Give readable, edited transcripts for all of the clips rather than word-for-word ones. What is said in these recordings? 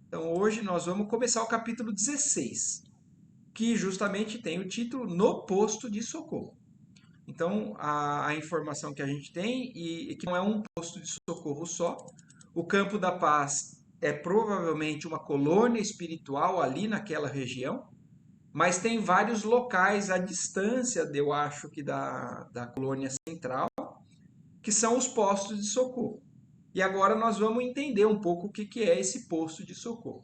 Então hoje nós vamos começar o capítulo 16, que justamente tem o título No Posto de Socorro. Então a informação que a gente tem é que não é um posto de socorro só. O Campo da Paz é provavelmente uma colônia espiritual ali naquela região, mas tem vários locais à distância, eu acho que da colônia central, que são os postos de socorro. E agora nós vamos entender um pouco o que é esse posto de socorro,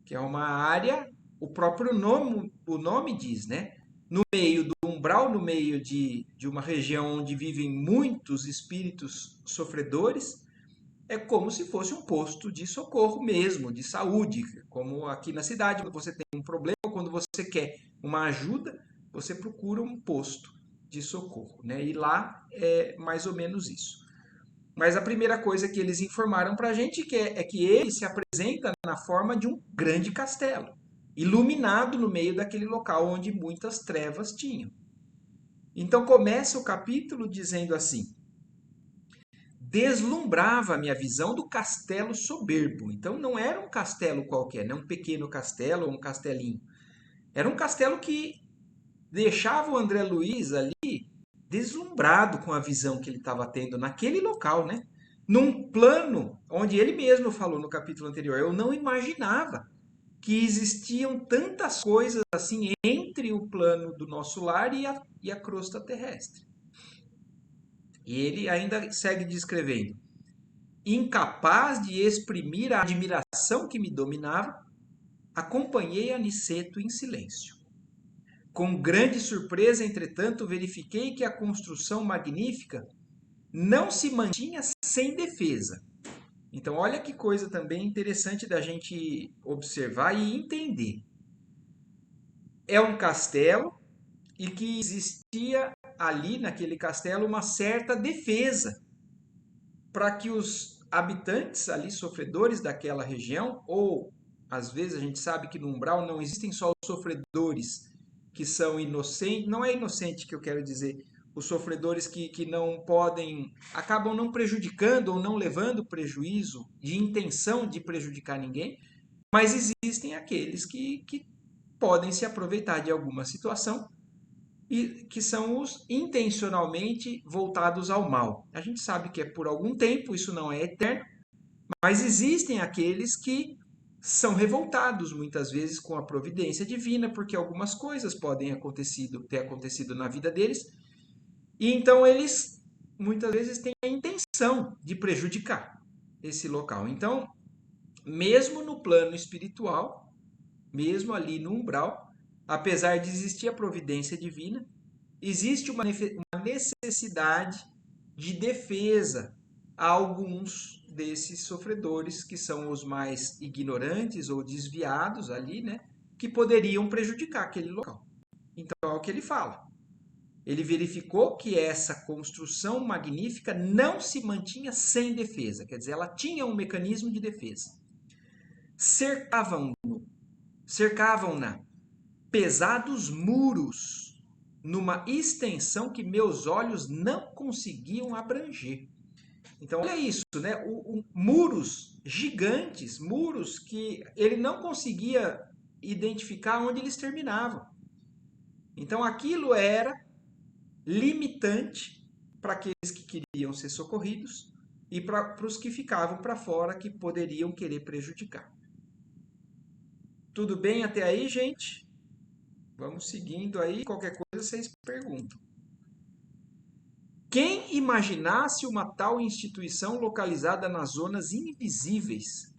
que é uma área, o próprio nome, o nome diz, né? No meio do umbral, no meio de uma região onde vivem muitos espíritos sofredores, é como se fosse um posto de socorro mesmo, de saúde, como aqui na cidade, quando você tem um problema, quando você quer uma ajuda, você procura um posto de socorro, né? E lá é mais ou menos isso. Mas a primeira coisa que eles informaram para a gente é que ele se apresenta na forma de um grande castelo, iluminado no meio daquele local onde muitas trevas tinham. Então começa o capítulo dizendo assim: deslumbrava a minha visão do castelo soberbo. Então não era um castelo qualquer, não um pequeno castelo ou um castelinho. Era um castelo que deixava o André Luiz ali deslumbrado com a visão que ele estava tendo naquele local, né? Num plano onde ele mesmo falou no capítulo anterior, eu não imaginava que existiam tantas coisas assim entre o plano do nosso lar e a crosta terrestre. E ele ainda segue descrevendo: incapaz de exprimir a admiração que me dominava, acompanhei Aniceto em silêncio. Com grande surpresa, entretanto, verifiquei que a construção magnífica não se mantinha sem defesa. Então, olha que coisa também interessante da gente observar e entender. É um castelo e que existia ali naquele castelo uma certa defesa para que os habitantes ali, sofredores daquela região, ou às vezes a gente sabe que no umbral não existem só os sofredores que são inocentes, não é inocente que eu quero dizer, os sofredores que não podem, acabam não prejudicando ou não levando prejuízo de intenção de prejudicar ninguém, mas existem aqueles que podem se aproveitar de alguma situação e que são os intencionalmente voltados ao mal. A gente sabe que é por algum tempo, isso não é eterno, mas existem aqueles que são revoltados muitas vezes com a providência divina, porque algumas coisas podem ter acontecido na vida deles, e então eles muitas vezes têm a intenção de prejudicar esse local. Então, mesmo no plano espiritual, mesmo ali no umbral, apesar de existir a providência divina, existe uma necessidade de defesa a alguns desses sofredores que são os mais ignorantes ou desviados ali, né, que poderiam prejudicar aquele local. Então é o que ele fala. Ele verificou que essa construção magnífica não se mantinha sem defesa, quer dizer, ela tinha um mecanismo de defesa. Cercavam-na pesados muros numa extensão que meus olhos não conseguiam abranger. Então, olha isso, né? Muros gigantes, muros que ele não conseguia identificar onde eles terminavam. Então, aquilo era limitante para aqueles que queriam ser socorridos e para os que ficavam para fora que poderiam querer prejudicar. Tudo bem até aí, gente? Vamos seguindo aí. Qualquer coisa vocês perguntam. Quem imaginasse uma tal instituição localizada nas zonas invisíveis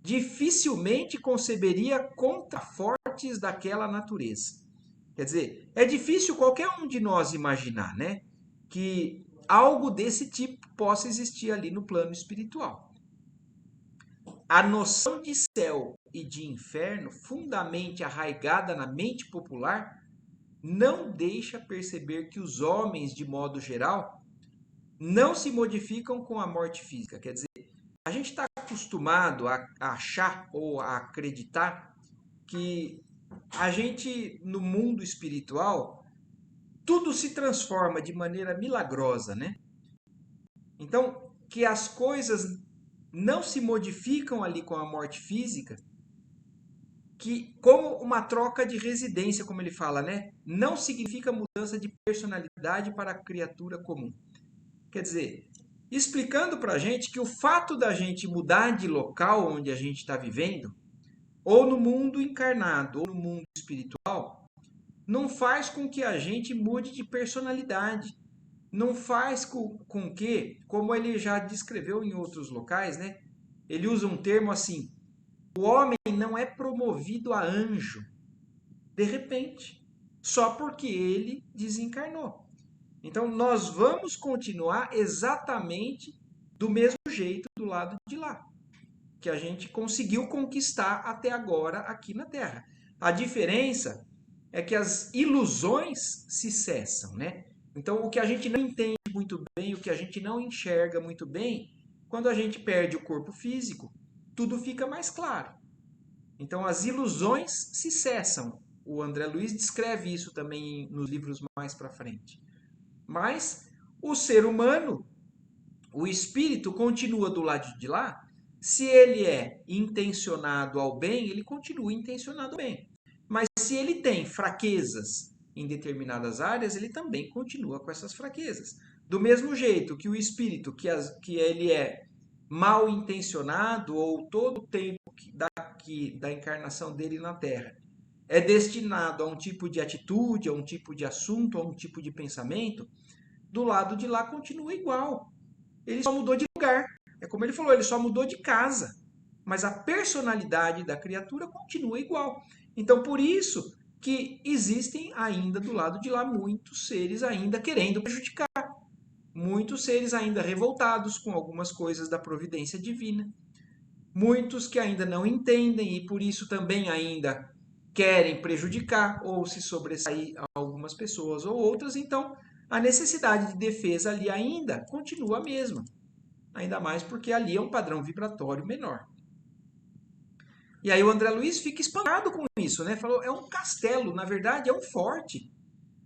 dificilmente conceberia contrafortes daquela natureza. Quer dizer, é difícil qualquer um de nós imaginar, né, que algo desse tipo possa existir ali no plano espiritual. A noção de céu e de inferno, fundamente arraigada na mente popular, não deixa perceber que os homens, de modo geral, não se modificam com a morte física. Quer dizer, a gente está acostumado a achar ou a acreditar que a gente, no mundo espiritual, tudo se transforma de maneira milagrosa, né? Então, que as coisas não se modificam ali com a morte física, que como uma troca de residência, como ele fala, né? Não significa mudança de personalidade para a criatura comum. Quer dizer, explicando para a gente que o fato da gente mudar de local onde a gente está vivendo, ou no mundo encarnado, ou no mundo espiritual, não faz com que a gente mude de personalidade. Não faz com que, como ele já descreveu em outros locais, né? Ele usa um termo assim: o homem não é promovido a anjo de repente, só porque ele desencarnou. Então nós vamos continuar exatamente do mesmo jeito do lado de lá, que a gente conseguiu conquistar até agora aqui na Terra. A diferença é que as ilusões se cessam, né? Então o que a gente não entende muito bem, o que a gente não enxerga muito bem, quando a gente perde o corpo físico, tudo fica mais claro. Então as ilusões se cessam. O André Luiz descreve isso também nos livros mais para frente. Mas o ser humano, o espírito, continua do lado de lá. Se ele é intencionado ao bem, ele continua intencionado ao bem. Mas se ele tem fraquezas em determinadas áreas, ele também continua com essas fraquezas. Do mesmo jeito que o espírito, que ele é mal intencionado, ou todo o tempo da encarnação dele na Terra é destinado a um tipo de atitude, a um tipo de assunto, a um tipo de pensamento, do lado de lá continua igual. Ele só mudou de lugar. É como ele falou, ele só mudou de casa. Mas a personalidade da criatura continua igual. Então, por isso que existem ainda do lado de lá muitos seres ainda querendo prejudicar. Muitos seres ainda revoltados com algumas coisas da providência divina. Muitos que ainda não entendem e por isso também ainda querem prejudicar ou se sobressair a algumas pessoas ou outras. Então, a necessidade de defesa ali ainda continua a mesma. Ainda mais porque ali é um padrão vibratório menor. E aí o André Luiz fica espantado com isso, né? Falou, é um castelo, na verdade é um forte,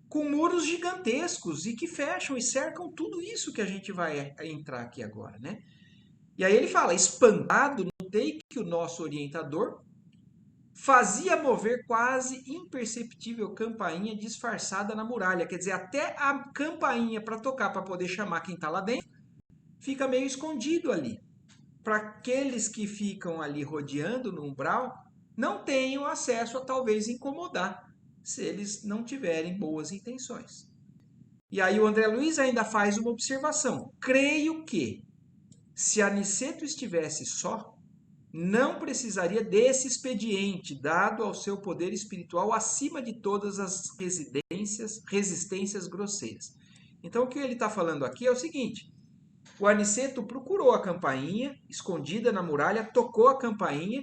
com muros gigantescos e que fecham e cercam tudo isso que a gente vai entrar aqui agora, né? E aí ele fala, espantado, notei que o nosso orientador fazia mover quase imperceptível campainha disfarçada na muralha. Quer dizer, até a campainha para tocar, para poder chamar quem está lá dentro, fica meio escondido ali. Para aqueles que ficam ali rodeando no umbral, não tenham acesso a talvez incomodar, se eles não tiverem boas intenções. E aí o André Luiz ainda faz uma observação. Creio que, se Aniceto estivesse só, não precisaria desse expediente, dado ao seu poder espiritual acima de todas as resistências grosseiras. Então, o que ele está falando aqui é o seguinte: o Aniceto procurou a campainha, escondida na muralha, tocou a campainha,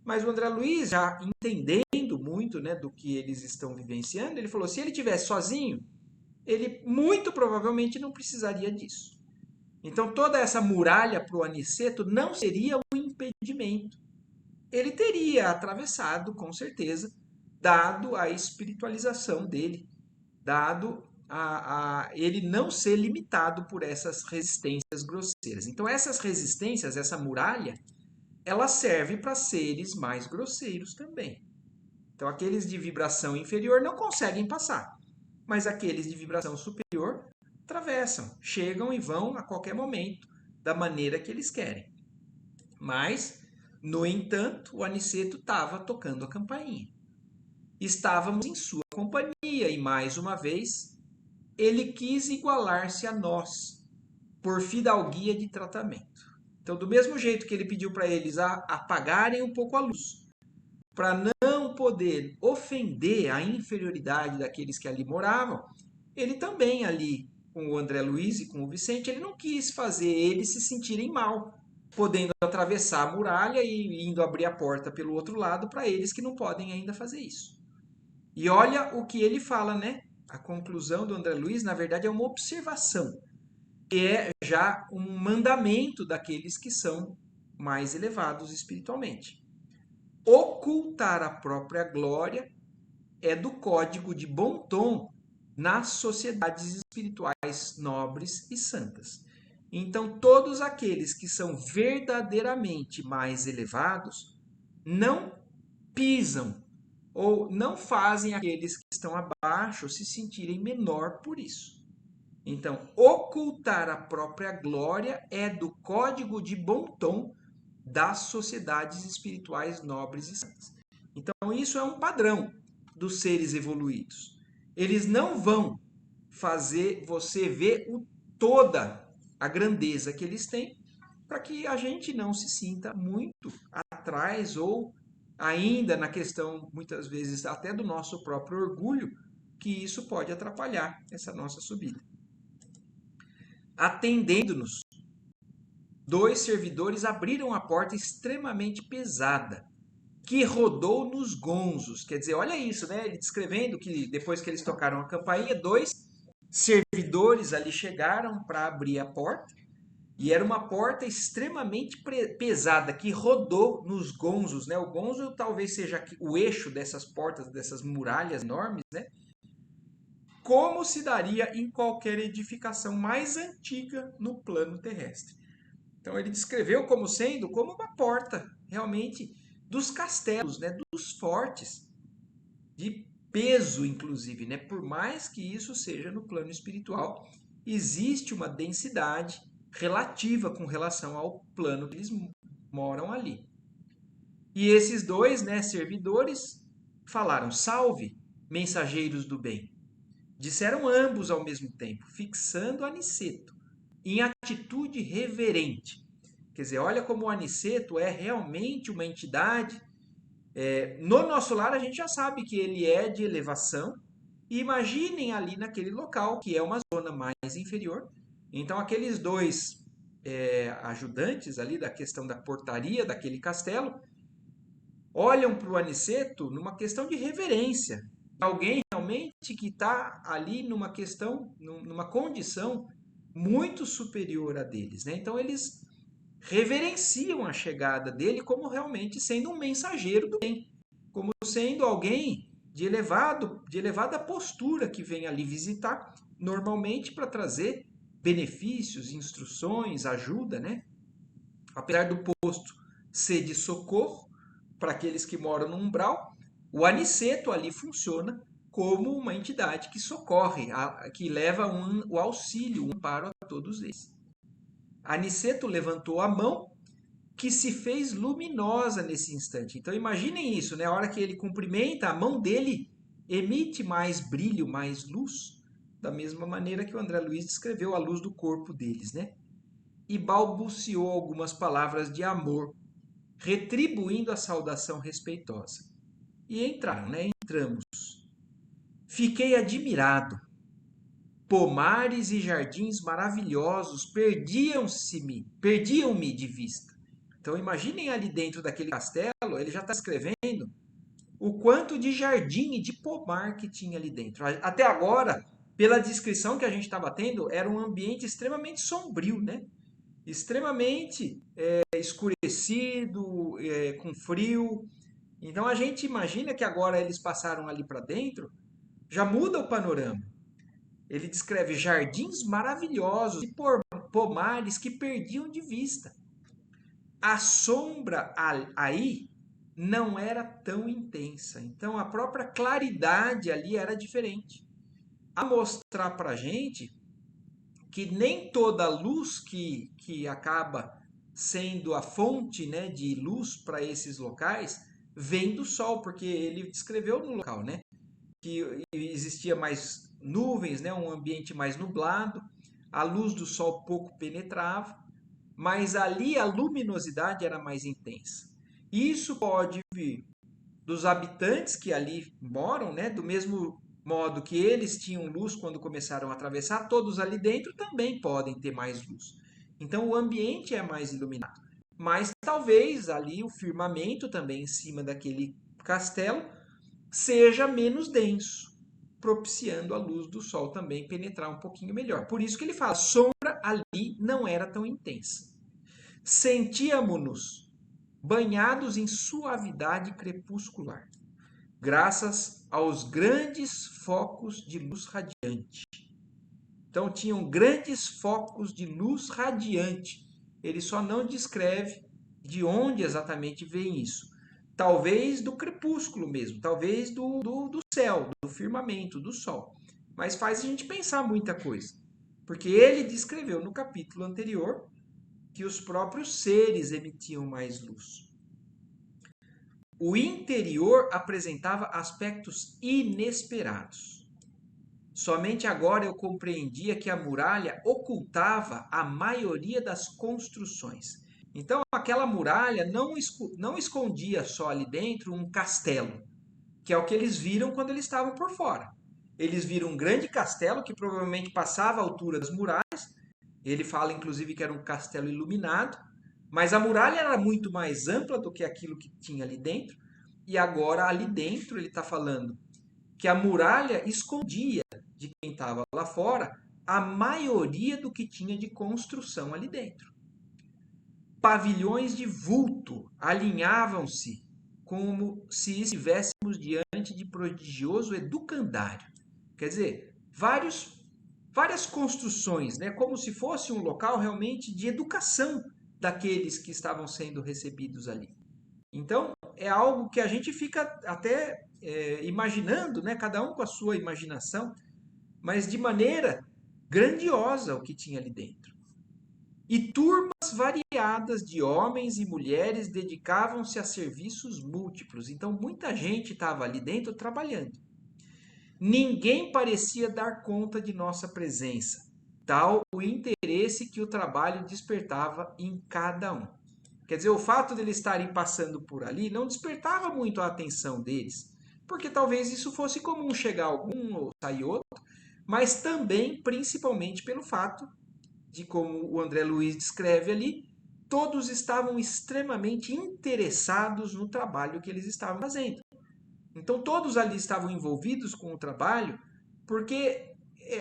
mas o André Luiz, já entendendo muito, né, do que eles estão vivenciando, ele falou: se ele tivesse sozinho, ele muito provavelmente não precisaria disso. Então, toda essa muralha para o Aniceto não seria um impedimento. Ele teria atravessado, com certeza, dado a espiritualização dele, dado a ele não ser limitado por essas resistências grosseiras. Então, essas resistências, essa muralha, ela serve para seres mais grosseiros também. Então, aqueles de vibração inferior não conseguem passar, mas aqueles de vibração superior atravessam, chegam e vão a qualquer momento, da maneira que eles querem. Mas, no entanto, o Aniceto estava tocando a campainha. Estávamos em sua companhia e, mais uma vez, ele quis igualar-se a nós, por fidalguia de tratamento. Então, do mesmo jeito que ele pediu para eles apagarem um pouco a luz, para não poder ofender a inferioridade daqueles que ali moravam, ele também ali, com o André Luiz e com o Vicente, ele não quis fazer eles se sentirem mal, podendo atravessar a muralha e indo abrir a porta pelo outro lado para eles que não podem ainda fazer isso. E olha o que ele fala, né? A conclusão do André Luiz, na verdade, é uma observação, que é já um mandamento daqueles que são mais elevados espiritualmente. Ocultar a própria glória é do código de bom tom nas sociedades espirituais nobres e santas. Então, todos aqueles que são verdadeiramente mais elevados não pisam ou não fazem aqueles que estão abaixo se sentirem menor por isso. Então, ocultar a própria glória é do código de bom tom das sociedades espirituais nobres e santas. Então, isso é um padrão dos seres evoluídos. Eles não vão fazer você ver toda a grandeza que eles têm, para que a gente não se sinta muito atrás ou ainda na questão, muitas vezes, até do nosso próprio orgulho, que isso pode atrapalhar essa nossa subida. Atendendo-nos, dois servidores abriram a porta extremamente pesada, que rodou nos gonzos. Quer dizer, olha isso, né? Ele descrevendo que depois que eles tocaram a campainha, dois servidores ali chegaram para abrir a porta. E era uma porta extremamente pesada, que rodou nos gonzos, né? O gonzo talvez seja o eixo dessas portas, dessas muralhas enormes, né? Como se daria em qualquer edificação mais antiga no plano terrestre. Então ele descreveu como sendo como uma porta, realmente, dos castelos, né? Dos fortes, de peso, inclusive, né? Por mais que isso seja no plano espiritual, existe uma densidade relativa com relação ao plano que eles moram ali. E esses dois, né, servidores falaram: salve, mensageiros do bem. Disseram ambos ao mesmo tempo, fixando Aniceto em atitude reverente. Quer dizer, olha como o Aniceto é realmente uma entidade. No nosso lar, a gente já sabe que ele é de elevação. E imaginem ali naquele local, que é uma zona mais inferior. Então, aqueles dois ajudantes ali da questão da portaria daquele castelo olham para o Aniceto numa questão de reverência. Alguém realmente que está ali numa questão, numa condição muito superior a deles, né? Então eles reverenciam a chegada dele como realmente sendo um mensageiro do bem, como sendo alguém de elevada postura que vem ali visitar, normalmente para trazer benefícios, instruções, ajuda, né? Apesar do posto ser de socorro para aqueles que moram no umbral, o Aniceto ali funciona como uma entidade que socorre, que leva o auxílio, um amparo a todos eles. Aniceto levantou a mão, que se fez luminosa nesse instante. Então imaginem isso, né? A hora que ele cumprimenta, a mão dele emite mais brilho, mais luz, da mesma maneira que o André Luiz descreveu a luz do corpo deles, né? E balbuciou algumas palavras de amor, retribuindo a saudação respeitosa. E entraram, né? Entramos. Fiquei admirado. Pomares e jardins maravilhosos perdiam-me de vista. Então imaginem ali dentro daquele castelo, ele já está escrevendo o quanto de jardim e de pomar que tinha ali dentro. Até agora, pela descrição que a gente estava tendo, era um ambiente extremamente sombrio, né? Extremamente escurecido, com frio. Então a gente imagina que agora eles passaram ali para dentro, já muda o panorama. Ele descreve jardins maravilhosos e pomares que perdiam de vista. A sombra aí não era tão intensa. Então a própria claridade ali era diferente. A mostrar para a gente que nem toda luz que acaba sendo a fonte, né, de luz para esses locais vem do sol, porque ele descreveu no local, né, que existia mais nuvens, né, um ambiente mais nublado, a luz do sol pouco penetrava, mas ali a luminosidade era mais intensa. Isso pode vir dos habitantes que ali moram, né, do mesmo modo que eles tinham luz quando começaram a atravessar, todos ali dentro também podem ter mais luz. Então o ambiente é mais iluminado. Mas talvez ali o firmamento também em cima daquele castelo seja menos denso, propiciando a luz do sol também penetrar um pouquinho melhor. Por isso que ele fala, a sombra ali não era tão intensa. Sentíamos-nos banhados em suavidade crepuscular, graças aos grandes focos de luz radiante. Então tinham grandes focos de luz radiante. Ele só não descreve de onde exatamente vem isso. Talvez do crepúsculo mesmo, talvez do céu, do firmamento, do sol. Mas faz a gente pensar muita coisa. Porque ele descreveu no capítulo anterior que os próprios seres emitiam mais luz. O interior apresentava aspectos inesperados. Somente agora eu compreendia que a muralha ocultava a maioria das construções. Então, aquela muralha não escondia só ali dentro um castelo, que é o que eles viram quando eles estavam por fora. Eles viram um grande castelo que provavelmente passava a altura das muralhas. Ele fala, inclusive, que era um castelo iluminado, mas a muralha era muito mais ampla do que aquilo que tinha ali dentro. E agora, ali dentro, ele está falando que a muralha escondia de quem estava lá fora a maioria do que tinha de construção ali dentro. Pavilhões de vulto alinhavam-se como se estivéssemos diante de prodigioso educandário. Quer dizer, várias construções, né? Como se fosse um local realmente de educação daqueles que estavam sendo recebidos ali. Então, é algo que a gente fica até imaginando, né? Cada um com a sua imaginação, mas de maneira grandiosa o que tinha ali dentro. E turmas variadas de homens e mulheres dedicavam-se a serviços múltiplos. Então, muita gente estava ali dentro trabalhando. Ninguém parecia dar conta de nossa presença, tal o interesse que o trabalho despertava em cada um. Quer dizer, o fato de eles estarem passando por ali não despertava muito a atenção deles, porque talvez isso fosse comum chegar algum ou sair outro, mas também, principalmente pelo fato de, como o André Luiz descreve ali, todos estavam extremamente interessados no trabalho que eles estavam fazendo. Então todos ali estavam envolvidos com o trabalho porque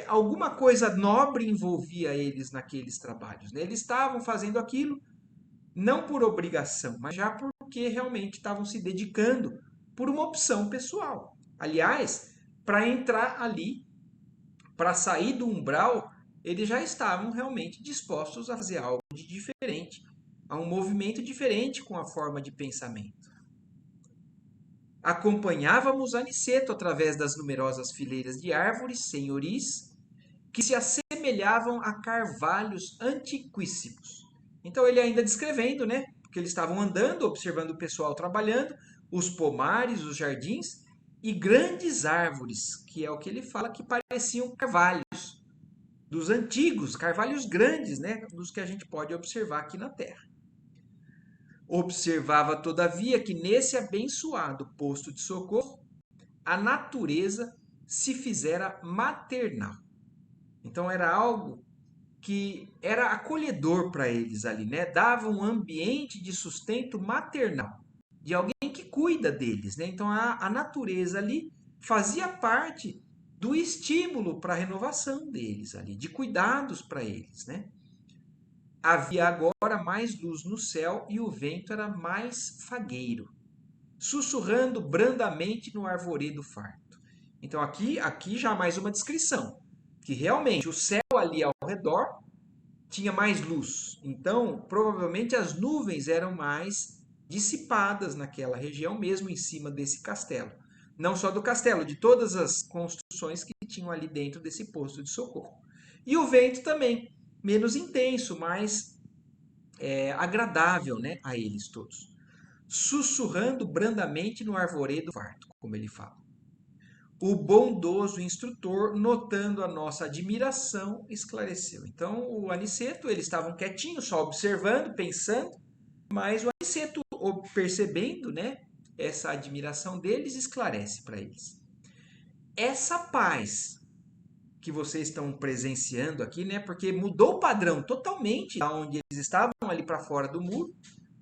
alguma coisa nobre envolvia eles naqueles trabalhos, né? Eles estavam fazendo aquilo não por obrigação, mas já porque realmente estavam se dedicando por uma opção pessoal. Aliás, para entrar ali, para sair do umbral, eles já estavam realmente dispostos a fazer algo de diferente, a um movimento diferente com a forma de pensamento. Acompanhávamos Aniceto através das numerosas fileiras de árvores senhoris que se assemelhavam a carvalhos antiquíssimos. Então ele ainda descrevendo, né? Porque eles estavam andando, observando o pessoal trabalhando, os pomares, os jardins e grandes árvores, que é o que ele fala que pareciam carvalhos dos antigos, carvalhos grandes, né? Dos que a gente pode observar aqui na Terra. Observava, todavia, que nesse abençoado posto de socorro, a natureza se fizera maternal. Então era algo que era acolhedor para eles ali, né? Dava um ambiente de sustento maternal, de alguém que cuida deles, né? Então a natureza ali fazia parte do estímulo para a renovação deles ali, de cuidados para eles, né? Havia agora mais luz no céu e o vento era mais fagueiro, sussurrando brandamente no arvoredo farto. Então aqui já mais uma descrição, que realmente o céu ali ao redor tinha mais luz. Então, provavelmente as nuvens eram mais dissipadas naquela região, mesmo em cima desse castelo. Não só do castelo, de todas as construções que tinham ali dentro desse posto de socorro. E o vento também, menos intenso, mais agradável, né, a eles todos. Sussurrando brandamente no arvoredo farto, como ele fala. O bondoso instrutor, notando a nossa admiração, esclareceu. Então, o Aniceto, eles estavam quietinhos, só observando, pensando, mas o Aniceto, percebendo, né, essa admiração deles, esclarece para eles. Essa paz que vocês estão presenciando aqui, né, porque mudou o padrão totalmente da onde eles estavam ali para fora do muro,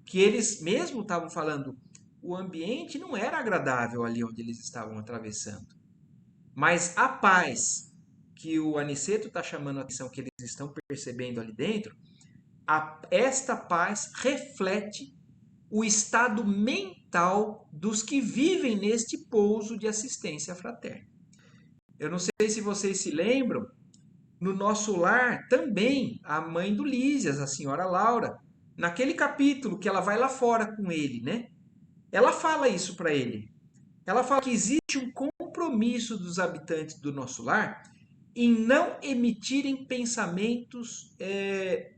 que eles mesmo estavam falando, o ambiente não era agradável ali onde eles estavam atravessando. Mas a paz que o Aniceto está chamando a atenção, que eles estão percebendo ali dentro, esta paz reflete o estado mental dos que vivem neste pouso de assistência fraterna. Eu não sei se vocês se lembram, no nosso lar também a mãe do Lísias, a senhora Laura, naquele capítulo que ela vai lá fora com ele, né? Ela fala isso para ele. Ela fala que existe um compromisso dos habitantes do nosso lar em não emitirem pensamentos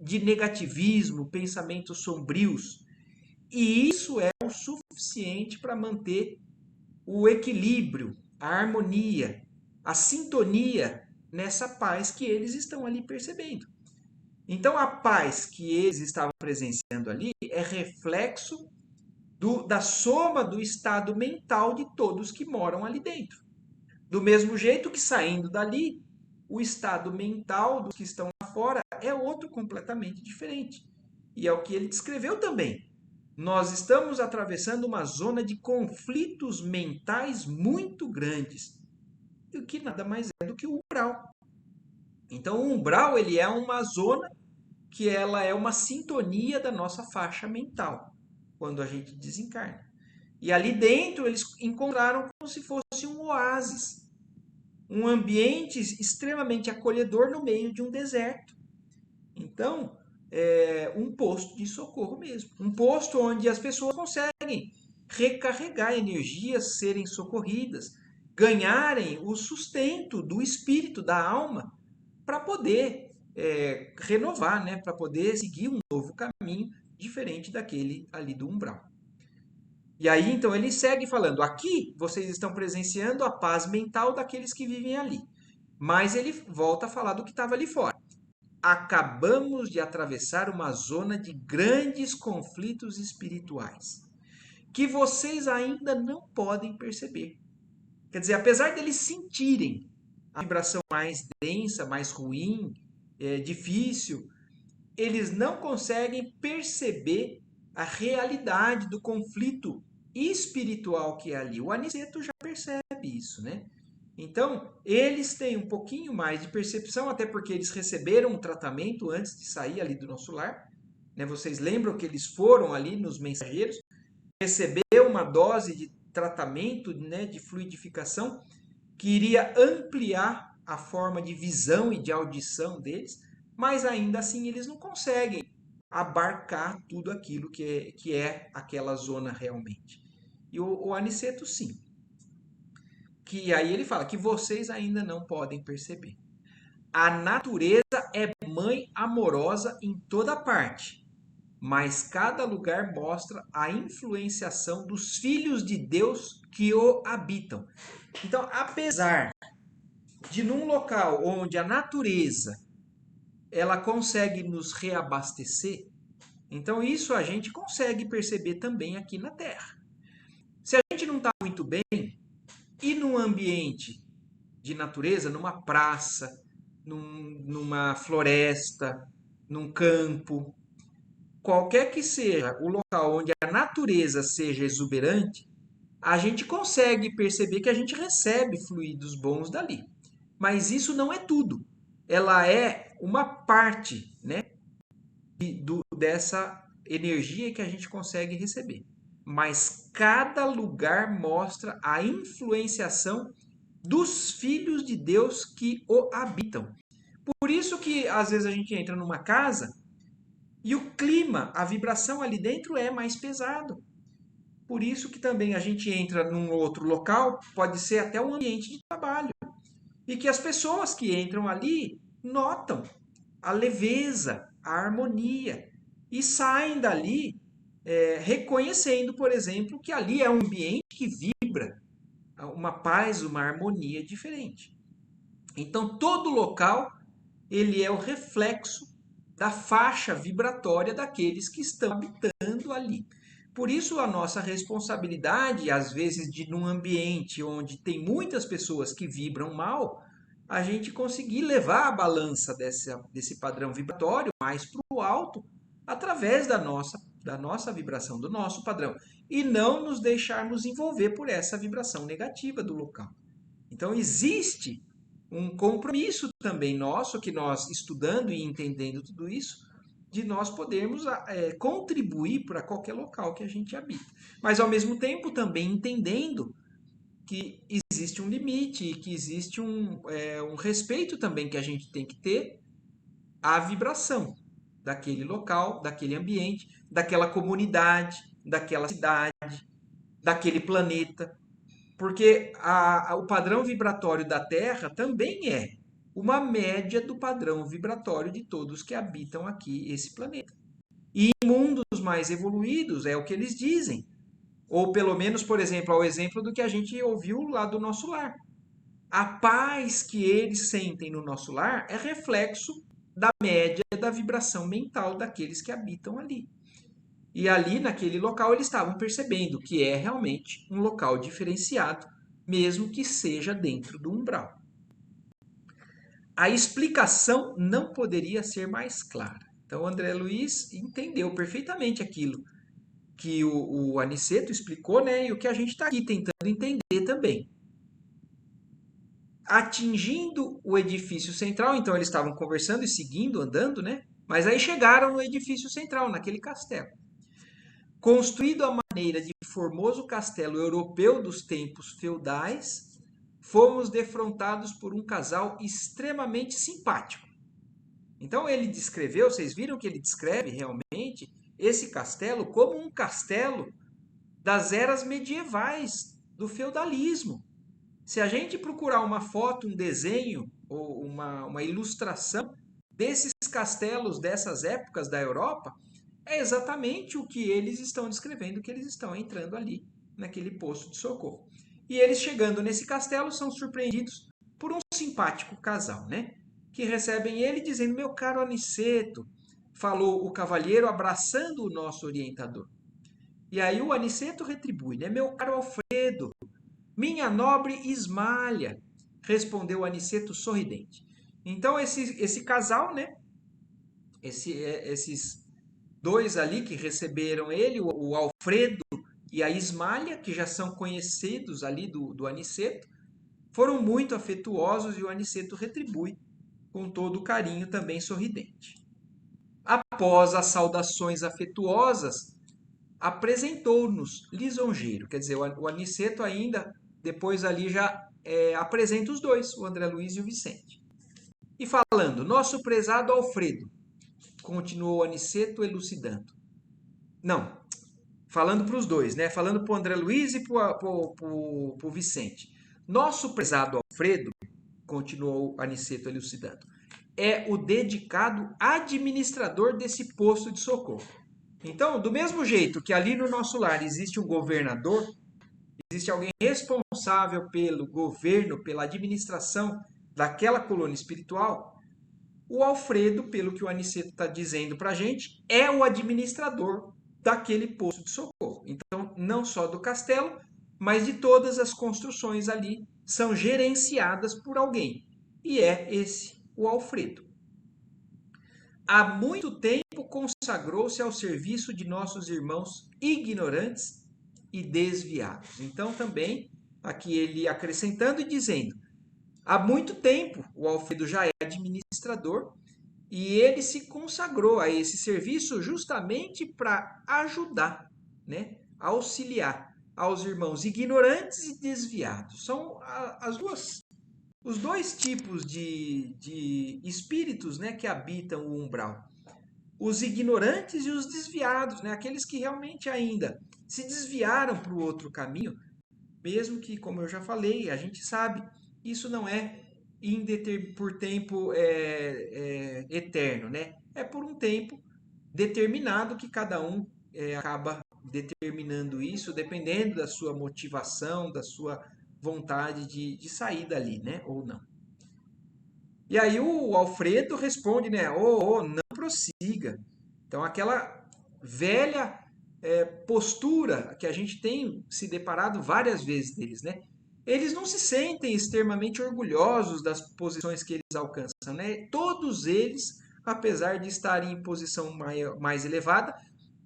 de negativismo, pensamentos sombrios. E isso é o suficiente para manter o equilíbrio, a harmonia, a sintonia nessa paz que eles estão ali percebendo. Então, a paz que eles estavam presenciando ali é reflexo da soma do estado mental de todos que moram ali dentro. Do mesmo jeito que saindo dali, o estado mental dos que estão lá fora é outro completamente diferente. E é o que ele descreveu também. Nós estamos atravessando uma zona de conflitos mentais muito grandes, o que nada mais é do que o umbral. Então, o umbral ele é uma zona que ela é uma sintonia da nossa faixa mental, quando a gente desencarna. E ali dentro eles encontraram como se fosse um oásis, um ambiente extremamente acolhedor no meio de um deserto. Então, é um posto de socorro mesmo. Um posto onde as pessoas conseguem recarregar energias, serem socorridas, ganharem o sustento do espírito, da alma, para poder renovar, né? Para poder seguir um novo caminho diferente daquele ali do umbral. E aí, então, ele segue falando: aqui vocês estão presenciando a paz mental daqueles que vivem ali. Mas ele volta a falar do que estava ali fora. Acabamos de atravessar uma zona de grandes conflitos espirituais que vocês ainda não podem perceber. Quer dizer, apesar deles sentirem a vibração mais densa, mais ruim, difícil, eles não conseguem perceber a realidade do conflito espiritual que é ali. O Aniceto já percebe isso, né? Então, eles têm um pouquinho mais de percepção, até porque eles receberam um tratamento antes de sair ali do nosso lar. Né? Vocês lembram que eles foram ali nos mensageiros, receber uma dose de tratamento, né, de fluidificação, que iria ampliar a forma de visão e de audição deles, mas ainda assim eles não conseguem abarcar tudo aquilo que é aquela zona realmente. E o Aniceto, sim. Que aí ele fala que vocês ainda não podem perceber. A natureza é mãe amorosa em toda parte, mas cada lugar mostra a influenciação dos filhos de Deus que o habitam. Então, apesar de num local onde a natureza ela consegue nos reabastecer, então isso a gente consegue perceber também aqui na Terra. Se a gente não está muito bem, e num ambiente de natureza, numa praça, numa floresta, num campo, qualquer que seja o local onde a natureza seja exuberante, a gente consegue perceber que a gente recebe fluidos bons dali. Mas isso não é tudo. Ela é uma parte, né, dessa energia que a gente consegue receber. Mas cada lugar mostra a influenciação dos filhos de Deus que o habitam. Por isso que às vezes a gente entra numa casa e o clima, a vibração ali dentro é mais pesado. Por isso que também a gente entra num outro local, pode ser até um ambiente de trabalho, e que as pessoas que entram ali notam a leveza, a harmonia e saem dali reconhecendo, por exemplo, que ali é um ambiente que vibra uma paz, uma harmonia diferente. Então, todo local ele é o reflexo da faixa vibratória daqueles que estão habitando ali. Por isso, a nossa responsabilidade, às vezes, de num ambiente onde tem muitas pessoas que vibram mal, a gente conseguir levar a balança desse padrão vibratório mais para o alto, através da nossa vibração, do nosso padrão, e não nos deixarmos envolver por essa vibração negativa do local. Então, existe um compromisso também nosso, que nós, estudando e entendendo tudo isso, de nós podermos contribuir para qualquer local que a gente habita. Mas, ao mesmo tempo, também entendendo que existe um limite e que existe um respeito também que a gente tem que ter à vibração daquele local, daquele ambiente, daquela comunidade, daquela cidade, daquele planeta. Porque o padrão vibratório da Terra também é uma média do padrão vibratório de todos que habitam aqui esse planeta. E em mundos mais evoluídos, é o que eles dizem. Ou pelo menos, por exemplo, ao exemplo do que a gente ouviu lá do nosso lar. A paz que eles sentem no nosso lar é reflexo da média da vibração mental daqueles que habitam ali. E ali, naquele local, eles estavam percebendo que é realmente um local diferenciado, mesmo que seja dentro do umbral. A explicação não poderia ser mais clara. Então, o André Luiz entendeu perfeitamente aquilo que o Aniceto explicou, né? E o que a gente está aqui tentando entender também. Atingindo o edifício central, então eles estavam conversando e seguindo, andando, né? Mas aí chegaram no edifício central, naquele castelo. Construído à maneira de formoso castelo europeu dos tempos feudais, fomos defrontados por um casal extremamente simpático. Então ele descreveu, vocês viram que ele descreve realmente esse castelo como um castelo das eras medievais, do feudalismo. Se a gente procurar uma foto, um desenho ou uma ilustração desses castelos dessas épocas da Europa, é exatamente o que eles estão descrevendo, que eles estão entrando ali, naquele posto de socorro. E eles chegando nesse castelo são surpreendidos por um simpático casal, né? Que recebem ele dizendo, meu caro Aniceto, falou o cavalheiro abraçando o nosso orientador. E aí o Aniceto retribui, né? Meu caro Alfredo, minha nobre Ismália, respondeu Aniceto sorridente. Então esse casal, né? Esses dois ali que receberam ele, o Alfredo e a Ismália, que já são conhecidos ali do Aniceto, foram muito afetuosos e o Aniceto retribui com todo o carinho também sorridente. Após as saudações afetuosas, apresentou-nos lisonjeiro. Quer dizer, o Aniceto ainda, depois ali já apresenta os dois, o André Luiz e o Vicente. E falando, nosso prezado Alfredo, continuou o Aniceto elucidando. Não, falando para os dois, né? Falando para o André Luiz e para o Vicente. Nosso prezado Alfredo, continuou Aniceto elucidando, é o dedicado administrador desse posto de socorro. Então, do mesmo jeito que ali no nosso lar existe um governador, existe alguém responsável pelo governo, pela administração daquela colônia espiritual, o Alfredo, pelo que o Aniceto está dizendo para a gente, é o administrador daquele posto de socorro. Então, não só do castelo, mas de todas as construções ali são gerenciadas por alguém. E é esse o Alfredo. Há muito tempo consagrou-se ao serviço de nossos irmãos ignorantes e desviados. Então, também, aqui ele acrescentando e dizendo, há muito tempo o Alfredo já é administrador e ele se consagrou a esse serviço justamente para ajudar, né, auxiliar aos irmãos ignorantes e desviados. São os dois tipos de espíritos, né, que habitam o umbral. Os ignorantes e os desviados, né, aqueles que realmente ainda se desviaram para o outro caminho, mesmo que, como eu já falei, a gente sabe, isso não é por tempo eterno, né? É por um tempo determinado que cada um acaba determinando isso, dependendo da sua motivação, da sua vontade de sair dali, né? Ou não. E aí o Alfredo responde, né? Não prossiga. Então aquela velha postura que a gente tem se deparado várias vezes deles, né? Eles não se sentem extremamente orgulhosos das posições que eles alcançam, né? Todos eles, apesar de estarem em posição mais elevada,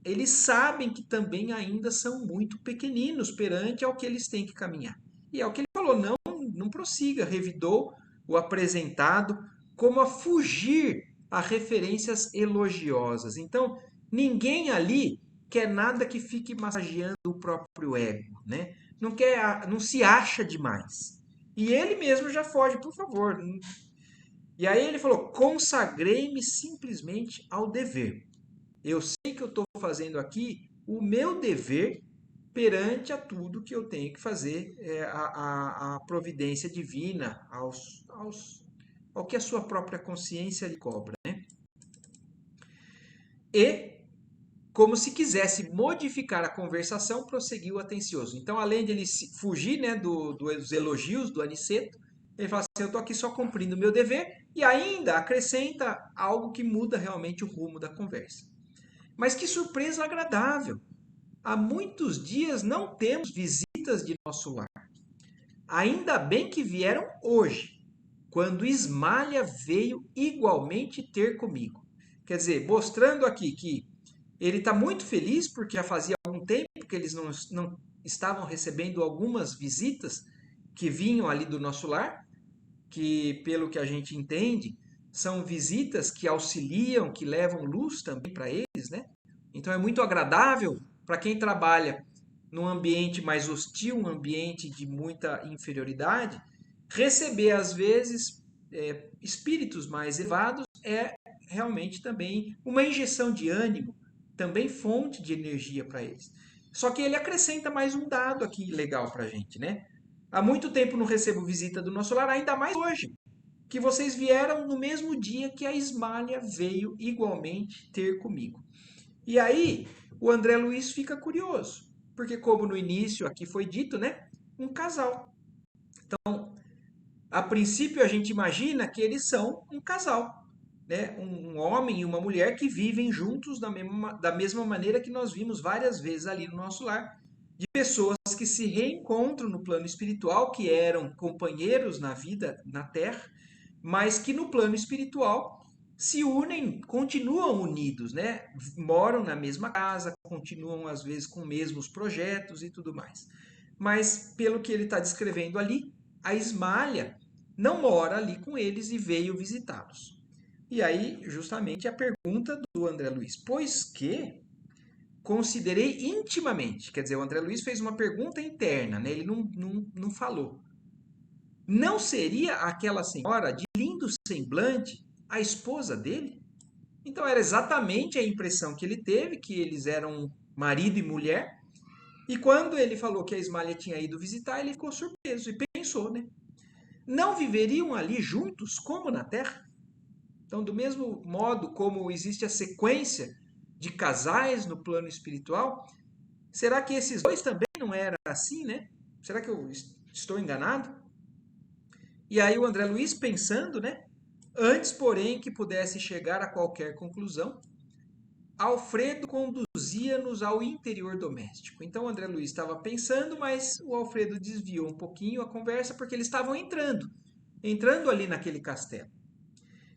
eles sabem que também ainda são muito pequeninos perante ao que eles têm que caminhar. E é o que ele falou, não prossiga, revidou o apresentado como a fugir a referências elogiosas. Então, ninguém ali quer nada que fique massageando o próprio ego, né? Não quer, não se acha demais. E ele mesmo já foge, por favor. E aí ele falou: consagrei-me simplesmente ao dever. Eu sei que eu estou fazendo aqui o meu dever perante a tudo que eu tenho que fazer, a providência divina, ao que a sua própria consciência lhe cobra. E, como se quisesse modificar a conversação, prosseguiu atencioso. Então, além de ele fugir, né, dos elogios do Aniceto, ele fala assim: eu estou aqui só cumprindo o meu dever, e ainda acrescenta algo que muda realmente o rumo da conversa. Mas que surpresa agradável! Há muitos dias não temos visitas de nosso lar. Ainda bem que vieram hoje, quando Ismália veio igualmente ter comigo. Quer dizer, mostrando aqui que ele está muito feliz porque já fazia algum tempo que eles não estavam recebendo algumas visitas que vinham ali do nosso lar, que, pelo que a gente entende, são visitas que auxiliam, que levam luz também para eles, né? Então é muito agradável para quem trabalha num ambiente mais hostil, um ambiente de muita inferioridade, receber às vezes espíritos mais elevados é realmente também uma injeção de ânimo, também fonte de energia para eles. Só que ele acrescenta mais um dado aqui legal para a gente, né? Há muito tempo não recebo visita do nosso lar, ainda mais hoje, que vocês vieram no mesmo dia que a Ismália veio igualmente ter comigo. E aí, o André Luiz fica curioso, porque como no início aqui foi dito, né? Um casal. A princípio a gente imagina que eles são um casal, né? Um homem e uma mulher que vivem juntos da mesma maneira que nós vimos várias vezes ali no nosso lar, de pessoas que se reencontram no plano espiritual, que eram companheiros na vida na Terra, mas que no plano espiritual se unem, continuam unidos, né? Moram na mesma casa, continuam às vezes com os mesmos projetos e tudo mais. Mas pelo que ele está descrevendo ali, a Ismália não mora ali com eles e veio visitá-los. E aí, justamente a pergunta do André Luiz, pois que considerei intimamente, quer dizer, o André Luiz fez uma pergunta interna, né? Ele não falou. Não seria aquela senhora de lindo semblante a esposa dele? Então era exatamente a impressão que ele teve, que eles eram marido e mulher. E quando ele falou que a Ismália tinha ido visitar, ele ficou surpreso e pensou, né? Não viveriam ali juntos como na Terra? Então, do mesmo modo como existe a sequência de casais no plano espiritual, será que esses dois também não eram assim, né? Será que eu estou enganado? E aí o André Luiz pensando, né? Antes, porém, que pudesse chegar a qualquer conclusão, Alfredo conduzia-nos ao interior doméstico. Então o André Luiz estava pensando, mas o Alfredo desviou um pouquinho a conversa porque eles estavam entrando ali naquele castelo.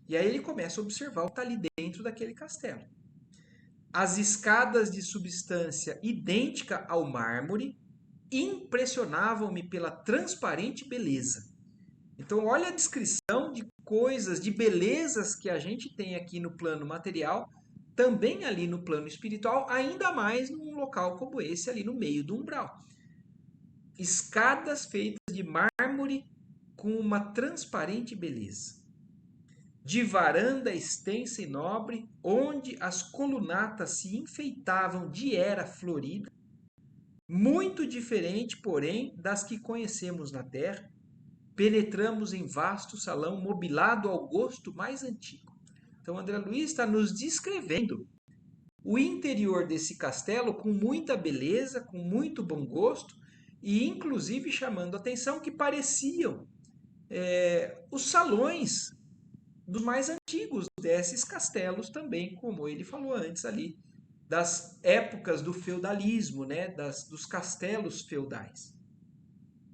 E aí ele começa a observar o que está ali dentro daquele castelo. As escadas de substância idêntica ao mármore impressionavam-me pela transparente beleza. Então, olha a descrição de coisas, de belezas que a gente tem aqui no plano material, também ali no plano espiritual, ainda mais num local como esse, ali no meio do umbral. Escadas feitas de mármore com uma transparente beleza. De varanda extensa e nobre, onde as colunatas se enfeitavam de era florida, muito diferente, porém, das que conhecemos na Terra, penetramos em vasto salão mobilado ao gosto mais antigo. Então, André Luiz está nos descrevendo o interior desse castelo com muita beleza, com muito bom gosto e, inclusive, chamando a atenção que pareciam os salões dos mais antigos desses castelos também, como ele falou antes ali, das épocas do feudalismo, né, dos castelos feudais.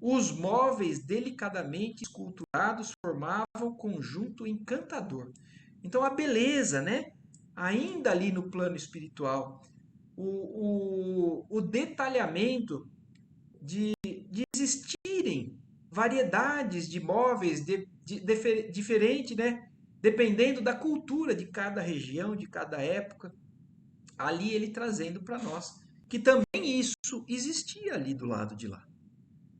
Os móveis delicadamente esculturados formavam conjunto encantador. Então a beleza, né? Ainda ali no plano espiritual, o detalhamento de existirem variedades de móveis diferentes, né? Dependendo da cultura de cada região, de cada época. Ali ele trazendo para nós que também isso existia ali do lado de lá.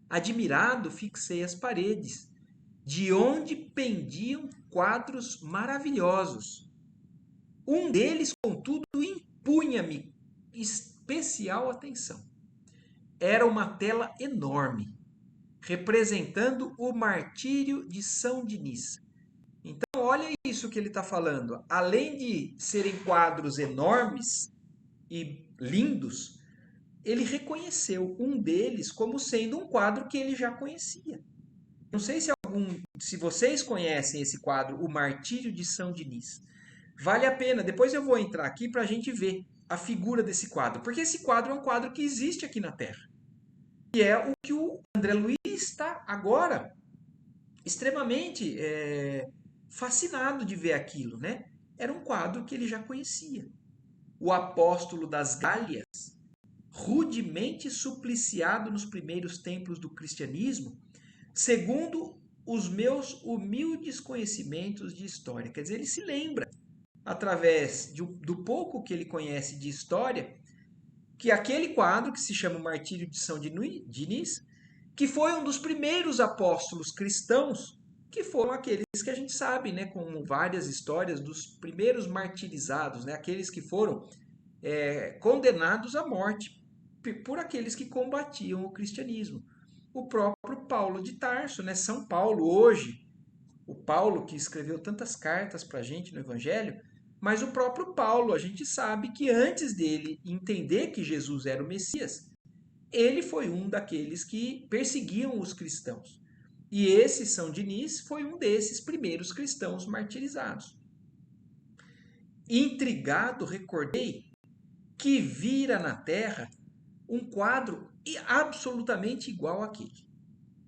Admirado, fixei as paredes, de onde pendiam quadros maravilhosos. Um deles, contudo, impunha-me especial atenção. Era uma tela enorme, representando o martírio de São Dinis. Então, olha isso que ele está falando. Além de serem quadros enormes e lindos, ele reconheceu um deles como sendo um quadro que ele já conhecia. Não sei se vocês conhecem esse quadro, O Martírio de São Dinis. Vale a pena. Depois eu vou entrar aqui para a gente ver a figura desse quadro, porque esse quadro é um quadro que existe aqui na Terra. E é o que o André Luiz está agora extremamente fascinado de ver aquilo, né? Era um quadro que ele já conhecia. O apóstolo das Gálias, rudemente supliciado nos primeiros templos do cristianismo, segundo os meus humildes conhecimentos de história. Quer dizer, ele se lembra, através do pouco que ele conhece de história, que aquele quadro que se chama o Martírio de São Dinis, que foi um dos primeiros apóstolos cristãos, que foram aqueles que a gente sabe, né, com várias histórias dos primeiros martirizados, né, aqueles que foram condenados à morte por aqueles que combatiam o cristianismo. O próprio Paulo de Tarso, né, São Paulo hoje, o Paulo que escreveu tantas cartas para a gente no Evangelho, mas o próprio Paulo, a gente sabe que antes dele entender que Jesus era o Messias, ele foi um daqueles que perseguiam os cristãos. E esse São Dinis foi um desses primeiros cristãos martirizados. Intrigado, recordei que vira na terra um quadro absolutamente igual àquele.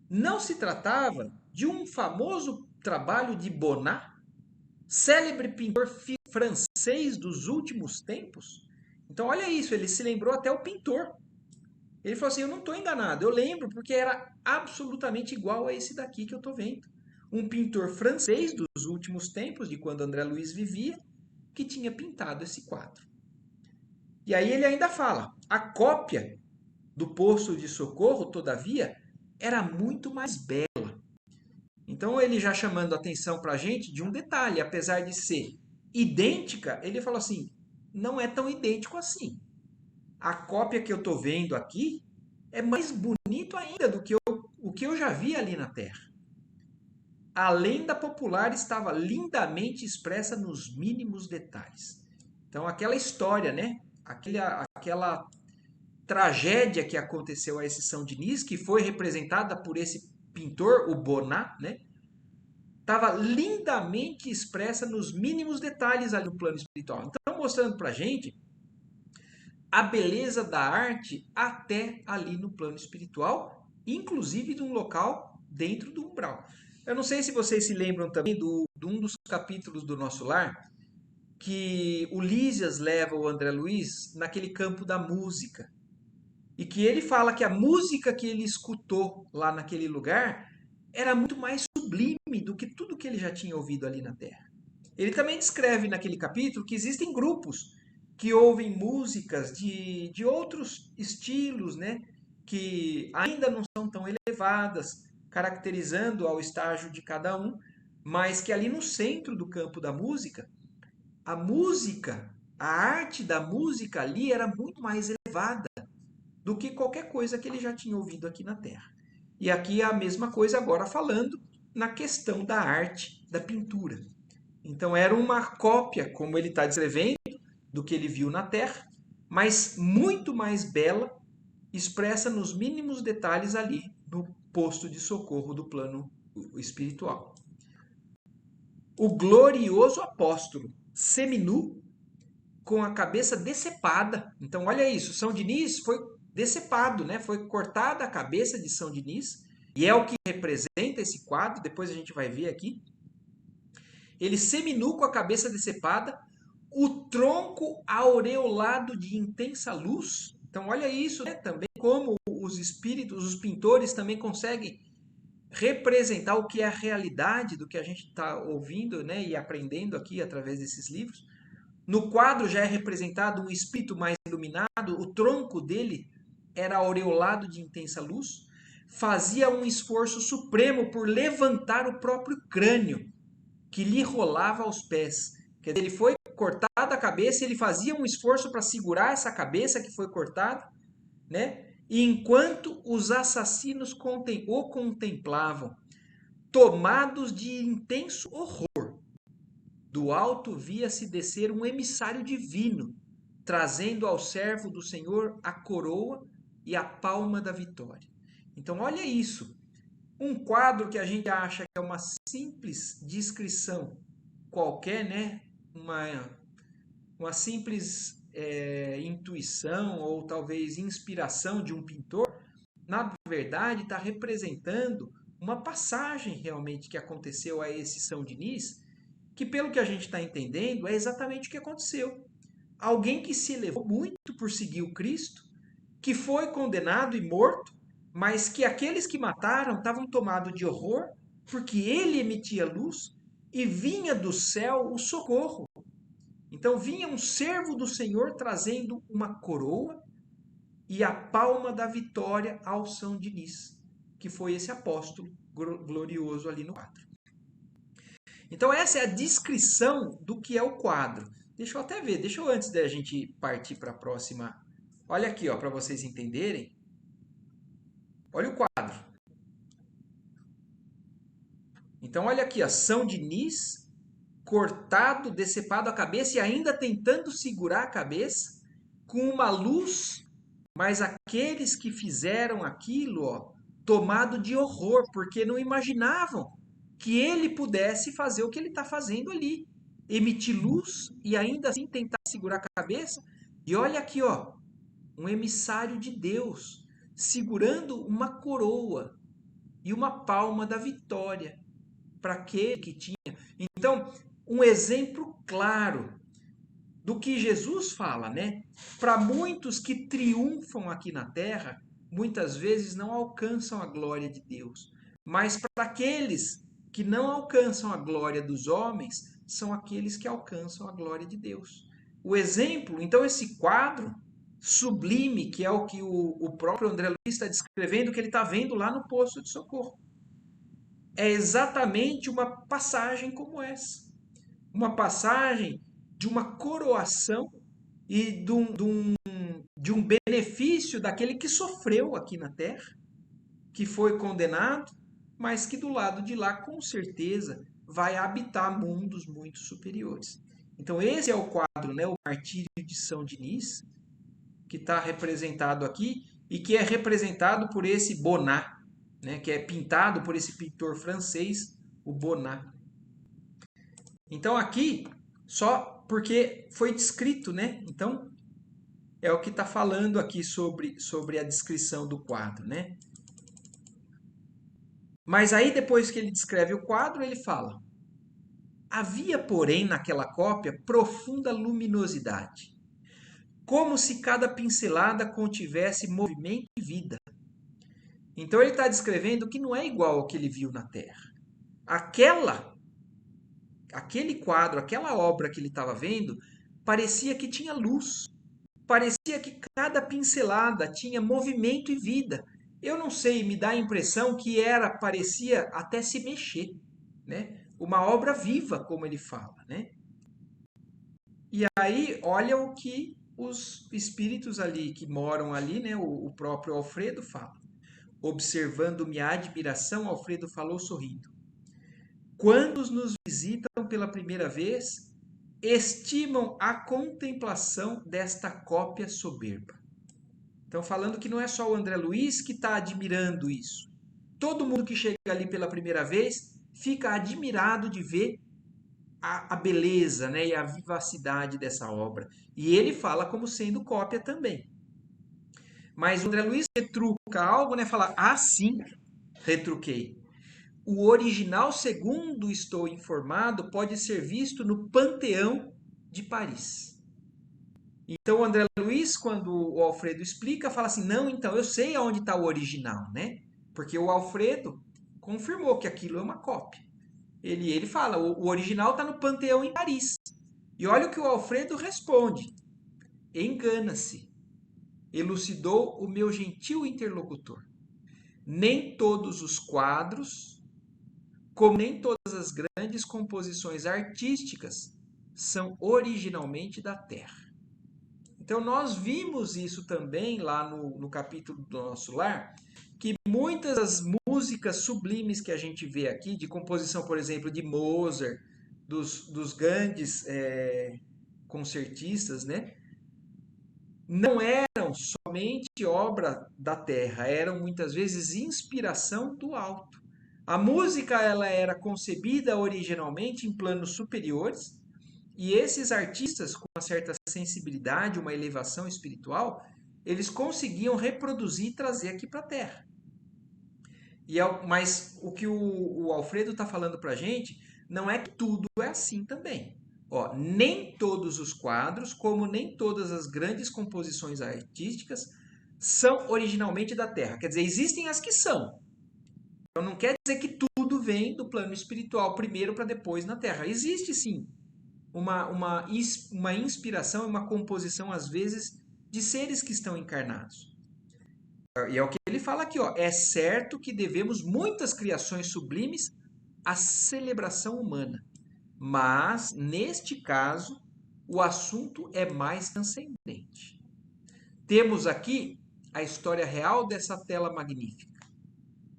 Não se tratava de um famoso trabalho de Bonnat, célebre pintor francês dos últimos tempos? Então, olha isso, ele se lembrou até o pintor. Ele falou assim: eu não estou enganado, eu lembro porque era absolutamente igual a esse daqui que eu estou vendo. Um pintor francês dos últimos tempos, de quando André Luiz vivia, que tinha pintado esse quadro. E aí ele ainda fala: a cópia do posto de socorro, todavia, era muito mais bela. Então ele já chamando a atenção para a gente de um detalhe, apesar de ser idêntica, ele falou assim: não é tão idêntico assim. A cópia que eu estou vendo aqui é mais bonito ainda do que o que eu já vi ali na Terra. A lenda popular estava lindamente expressa nos mínimos detalhes. Então aquela história, né? Aquela tragédia que aconteceu a esse São Dinis, que foi representada por esse pintor, o Bonnat, né? Estava lindamente expressa nos mínimos detalhes ali no plano espiritual. Então, mostrando para a gente a beleza da arte até ali no plano espiritual, inclusive de um local dentro do umbral. Eu não sei se vocês se lembram também de um dos capítulos do Nosso Lar, que o Lísias leva o André Luiz naquele campo da música. E que ele fala que a música que ele escutou lá naquele lugar era muito mais sublime do que tudo que ele já tinha ouvido ali na Terra. Ele também descreve naquele capítulo que existem grupos que ouvem músicas de outros estilos, né, que ainda não são tão elevadas, caracterizando ao estágio de cada um, mas que ali no centro do campo da música, a música, a arte da música ali era muito mais elevada do que qualquer coisa que ele já tinha ouvido aqui na Terra. E aqui é a mesma coisa agora falando na questão da arte, da pintura. Então era uma cópia, como ele está descrevendo, do que ele viu na Terra, mas muito mais bela, expressa nos mínimos detalhes ali no posto de socorro do plano espiritual. O glorioso apóstolo, seminu, com a cabeça decepada. Então olha isso, São Dinis foi decepado, né? Foi cortada a cabeça de São Dinis, e é o que representa esse quadro, depois a gente vai ver aqui. Ele seminu com a cabeça decepada, o tronco aureolado de intensa luz. Então olha isso, né? Também como os espíritos, os pintores também conseguem representar o que é a realidade do que a gente está ouvindo, né? E aprendendo aqui através desses livros. No quadro já é representado um espírito mais iluminado, o tronco dele era aureolado de intensa luz, fazia um esforço supremo por levantar o próprio crânio, que lhe rolava aos pés. Quer dizer, ele foi cortada a cabeça, ele fazia um esforço para segurar essa cabeça que foi cortada, né? E enquanto os assassinos o contemplavam, tomados de intenso horror, do alto via-se descer um emissário divino, trazendo ao servo do Senhor a coroa e a palma da vitória. Então, olha isso. Um quadro que a gente acha que é uma simples descrição qualquer, né? Uma simples intuição ou talvez inspiração de um pintor, na verdade está representando uma passagem realmente que aconteceu a esse São Diniz, que pelo que a gente está entendendo é exatamente o que aconteceu. Alguém que se elevou muito por seguir o Cristo, que foi condenado e morto, mas que aqueles que mataram estavam tomados de horror, porque ele emitia luz e vinha do céu o socorro. Então vinha um servo do Senhor trazendo uma coroa e a palma da vitória ao São Diniz, que foi esse apóstolo glorioso ali no quadro. Então essa é a descrição do que é o quadro. Deixa eu até ver, deixa eu antes da gente partir para a próxima. Olha aqui, ó, para vocês entenderem. Olha o quadro. Então olha aqui, ó, São Diniz cortado, decepado a cabeça e ainda tentando segurar a cabeça com uma luz, mas aqueles que fizeram aquilo, ó, tomado de horror, porque não imaginavam que ele pudesse fazer o que ele está fazendo ali, emitir luz e ainda assim tentar segurar a cabeça. E olha aqui, ó, um emissário de Deus segurando uma coroa e uma palma da vitória para aquele que tinha. Então, um exemplo claro do que Jesus fala, né? Para muitos que triunfam aqui na terra, muitas vezes não alcançam a glória de Deus. Mas para aqueles que não alcançam a glória dos homens, são aqueles que alcançam a glória de Deus. O exemplo, então, esse quadro sublime, que é o que o próprio André Luiz está descrevendo, que ele está vendo lá no poço de socorro. É exatamente uma passagem como essa. Uma passagem de uma coroação e de um benefício daquele que sofreu aqui na terra, que foi condenado, mas que do lado de lá, com certeza, vai habitar mundos muito superiores. Então, esse é o quadro, né, o Martírio de São Diniz, que está representado aqui e que é representado por esse Bonnat, né, que é pintado por esse pintor francês, o Bonnat. Então, aqui, só porque foi descrito, né? Então, é o que está falando aqui sobre a descrição do quadro, né? Mas aí, depois que ele descreve o quadro, ele fala: havia, porém, naquela cópia profunda luminosidade, como se cada pincelada contivesse movimento e vida. Então, ele está descrevendo que não é igual ao que ele viu na Terra. Aquele quadro, aquela obra que ele estava vendo, parecia que tinha luz. Parecia que cada pincelada tinha movimento e vida. Eu não sei, me dá a impressão que parecia até se mexer, né? Uma obra viva, como ele fala, né? E aí, olha o que os espíritos ali que moram ali, né? O próprio Alfredo fala. Observando minha admiração, Alfredo falou sorrindo. Quantos nos visitam pela primeira vez estimam a contemplação desta cópia soberba? Então, falando que não é só o André Luiz que está admirando isso. Todo mundo que chega ali pela primeira vez fica admirado de ver a beleza, né, e a vivacidade dessa obra. E ele fala como sendo cópia também. Mas o André Luiz retruca algo, né, fala, ah, sim, retruquei. O original, segundo estou informado, pode ser visto no Panteão de Paris. Então o André Luiz, quando o Alfredo explica, fala assim: não, então eu sei aonde está o original, né? Porque o Alfredo confirmou que aquilo é uma cópia. Ele fala: o original está no Panteão em Paris. E olha o que o Alfredo responde: engana-se, elucidou o meu gentil interlocutor. Nem todos os quadros, como nem todas as grandes composições artísticas, são originalmente da terra. Então, nós vimos isso também lá no capítulo do Nosso Lar, que muitas das músicas sublimes que a gente vê aqui, de composição, por exemplo, de Mozart, dos grandes concertistas, né? Não eram somente obra da terra, eram muitas vezes inspiração do alto. A música ela era concebida originalmente em planos superiores, e esses artistas com uma certa sensibilidade, uma elevação espiritual, eles conseguiam reproduzir e trazer aqui para a Terra. Mas o que o Alfredo está falando para a gente não é que tudo é assim também. Ó, nem todos os quadros, como nem todas as grandes composições artísticas, são originalmente da Terra. Quer dizer, existem as que são. Então não quer dizer que tudo vem do plano espiritual primeiro para depois na Terra. Existe sim uma inspiração e uma composição, às vezes, de seres que estão encarnados. E é o que ele fala aqui, ó. É certo que devemos muitas criações sublimes à celebração humana. Mas, neste caso, o assunto é mais transcendente. Temos aqui a história real dessa tela magnífica.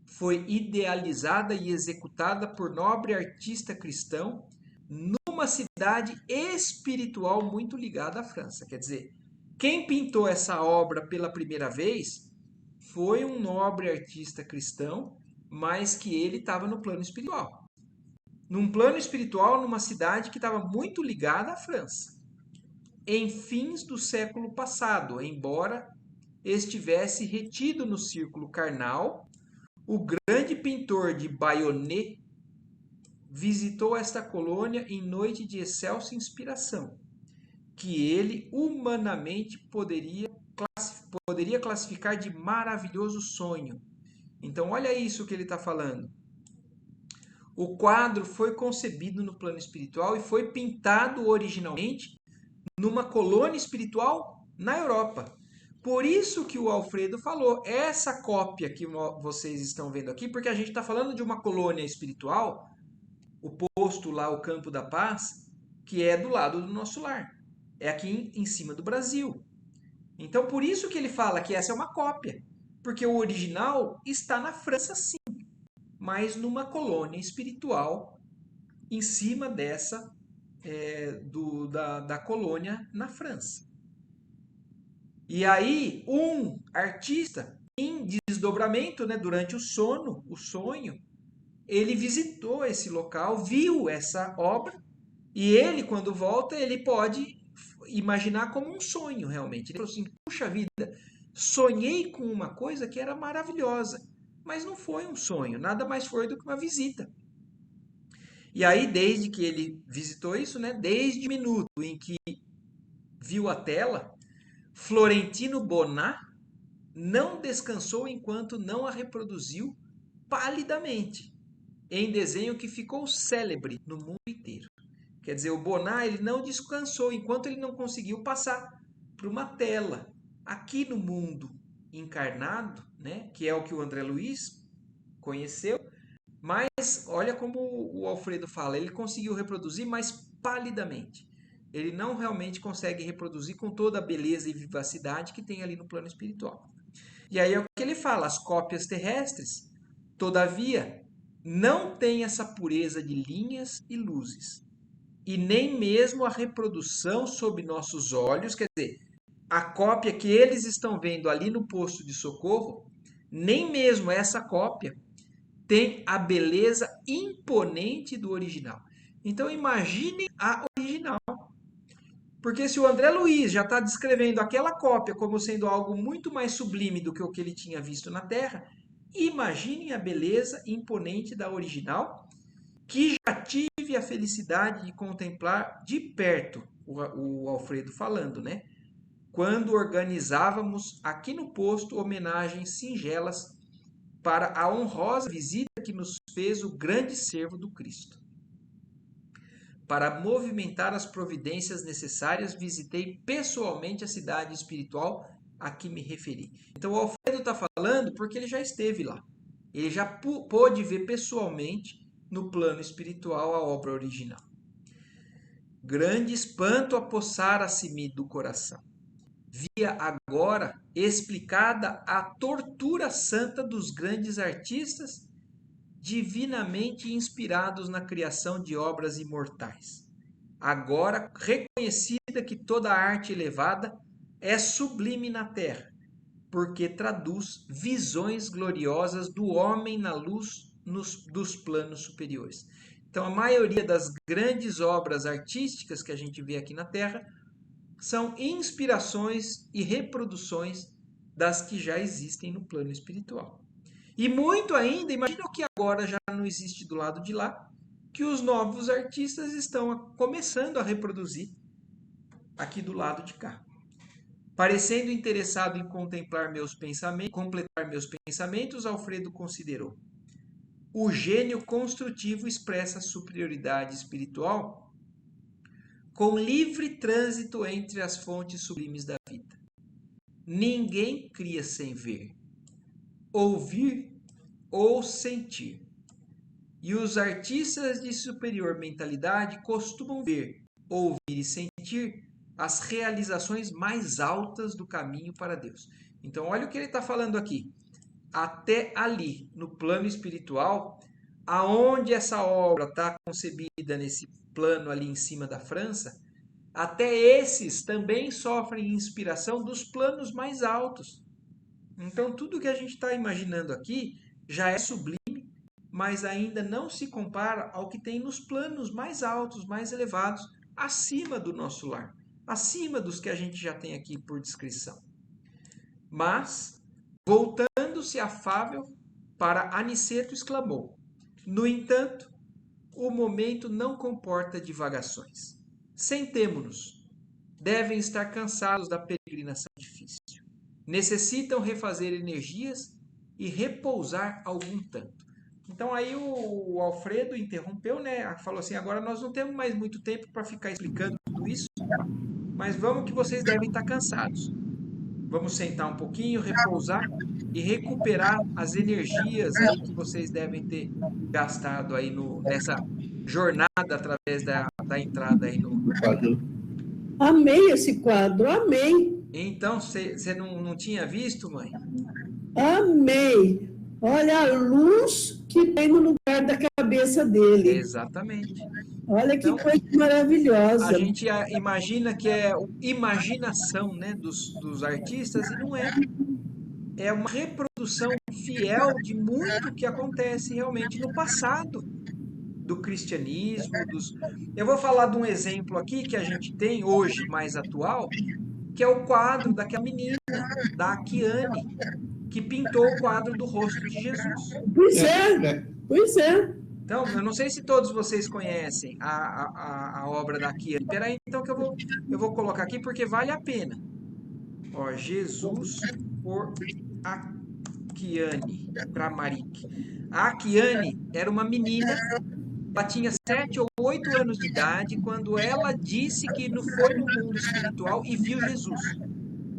Foi idealizada e executada por nobre artista cristão numa cidade espiritual muito ligada à França. Quer dizer, quem pintou essa obra pela primeira vez foi um nobre artista cristão, mas que ele estava no plano espiritual. Num plano espiritual, numa cidade que estava muito ligada à França. Em fins do século passado, embora estivesse retido no círculo carnal, o grande pintor de Bayonnet visitou esta colônia em noite de excelsa inspiração, que ele humanamente poderia classificar de maravilhoso sonho. Então, olha isso que ele está falando. O quadro foi concebido no plano espiritual e foi pintado originalmente numa colônia espiritual na Europa. Por isso que o Alfredo falou, essa cópia que vocês estão vendo aqui, porque a gente está falando de uma colônia espiritual, o posto lá, o Campo da Paz, que é do lado do Nosso Lar. É aqui em cima do Brasil. Então, por isso que ele fala que essa é uma cópia. Porque o original está na França, sim, mas numa colônia espiritual em cima dessa da colônia na França. E aí, um artista, em desdobramento, né, durante o sono, o sonho, ele visitou esse local, viu essa obra, e ele, quando volta, ele pode imaginar como um sonho, realmente. Ele falou assim, puxa vida, sonhei com uma coisa que era maravilhosa, mas não foi um sonho, nada mais foi do que uma visita. E aí, desde que ele visitou isso, né, desde o minuto em que viu a tela, Florentino Bonnat não descansou enquanto não a reproduziu palidamente, em desenho que ficou célebre no mundo inteiro. Quer dizer, o Bonnat ele não descansou enquanto ele não conseguiu passar para uma tela aqui no mundo encarnado, né, que é o que o André Luiz conheceu, mas olha como o Alfredo fala, ele conseguiu reproduzir, mas palidamente. Ele não realmente consegue reproduzir com toda a beleza e vivacidade que tem ali no plano espiritual. E aí é o que ele fala, as cópias terrestres, todavia, não têm essa pureza de linhas e luzes. E nem mesmo a reprodução sob nossos olhos, quer dizer, a cópia que eles estão vendo ali no posto de socorro, nem mesmo essa cópia tem a beleza imponente do original. Então imaginem a original. Porque se o André Luiz já está descrevendo aquela cópia como sendo algo muito mais sublime do que o que ele tinha visto na Terra, imaginem a beleza imponente da original, que já tive a felicidade de contemplar de perto, o Alfredo falando, né? Quando organizávamos aqui no posto homenagens singelas para a honrosa visita que nos fez o grande servo do Cristo. Para movimentar as providências necessárias, visitei pessoalmente a cidade espiritual a que me referi. Então, o Alfredo está falando porque ele já esteve lá. Ele já pôde ver pessoalmente, no plano espiritual, a obra original. Grande espanto apossara-se-me do coração. Via agora explicada a tortura santa dos grandes artistas, divinamente inspirados na criação de obras imortais. Agora reconhecida que toda arte elevada é sublime na terra, porque traduz visões gloriosas do homem na luz dos planos superiores. Então, a maioria das grandes obras artísticas que a gente vê aqui na Terra são inspirações e reproduções das que já existem no plano espiritual. E muito ainda, imagina o que agora já não existe do lado de lá, que os novos artistas estão começando a reproduzir aqui do lado de cá. Parecendo interessado em contemplar meus pensamentos, completar meus pensamentos, Alfredo considerou: o gênio construtivo expressa superioridade espiritual com livre trânsito entre as fontes sublimes da vida. Ninguém cria sem ver, ouvir ou sentir. E os artistas de superior mentalidade costumam ver, ouvir e sentir as realizações mais altas do caminho para Deus. Então, olha o que ele está falando aqui. Até ali, no plano espiritual, aonde essa obra está concebida nesse plano ali em cima da França, até esses também sofrem inspiração dos planos mais altos. Então, tudo que a gente está imaginando aqui já é sublime, mas ainda não se compara ao que tem nos planos mais altos, mais elevados, acima do nosso lar, acima dos que a gente já tem aqui por descrição. Mas, voltando-se afável para Aniceto, exclamou: no entanto, o momento não comporta divagações. Sentemo-nos. Devem estar cansados da peregrinação difícil. Necessitam refazer energias e repousar algum tanto. Então aí o Alfredo interrompeu, né? Falou assim: agora nós não temos mais muito tempo para ficar explicando tudo isso, mas vamos que vocês devem estar cansados. Vamos sentar um pouquinho, repousar e recuperar as energias aí que vocês devem ter gastado aí nessa jornada através da entrada aí no. Amei esse quadro, amei. Então, você não tinha visto, mãe? Amei. Olha a luz que tem no lugar da cabeça dele. Exatamente. Olha que Então, coisa maravilhosa. a gente imagina que é imaginação, né, dos artistas, e não é. É uma reprodução fiel de muito que acontece realmente no passado do cristianismo. Eu vou falar de um exemplo aqui que a gente tem hoje, mais atual, que é o quadro daquela menina, da Akiane, que pintou o quadro do rosto de Jesus. Pois é, pois é. Então, eu não sei se todos vocês conhecem a obra da Akiane. Espera aí, então, que eu vou colocar aqui, porque vale a pena. Ó, Jesus por Akiane Kramaric. A Akiane era uma menina, ela tinha 7 ou 8 anos de idade quando ela disse que foi no mundo espiritual e viu Jesus.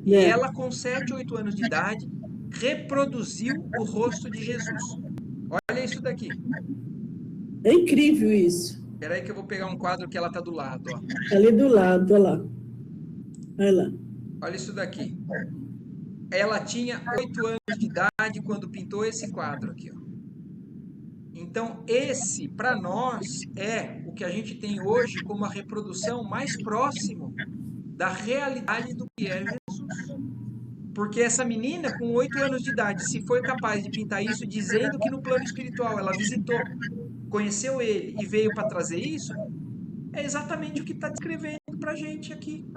E ela, com 7 ou 8 anos de idade, reproduziu o rosto de Jesus. Olha isso daqui. É incrível isso. Espera aí que eu vou pegar um quadro que ela tá do lado, ó. Ali do lado, olha lá. Olha lá. Olha isso daqui. Ela tinha 8 anos de idade quando pintou esse quadro aqui, ó. Então, esse, para nós, é o que a gente tem hoje como a reprodução mais próximo da realidade do que é Jesus. Porque essa menina, com 8 anos de idade, se foi capaz de pintar isso dizendo que no plano espiritual ela visitou, conheceu ele e veio para trazer isso, é exatamente o que está descrevendo para a gente aqui.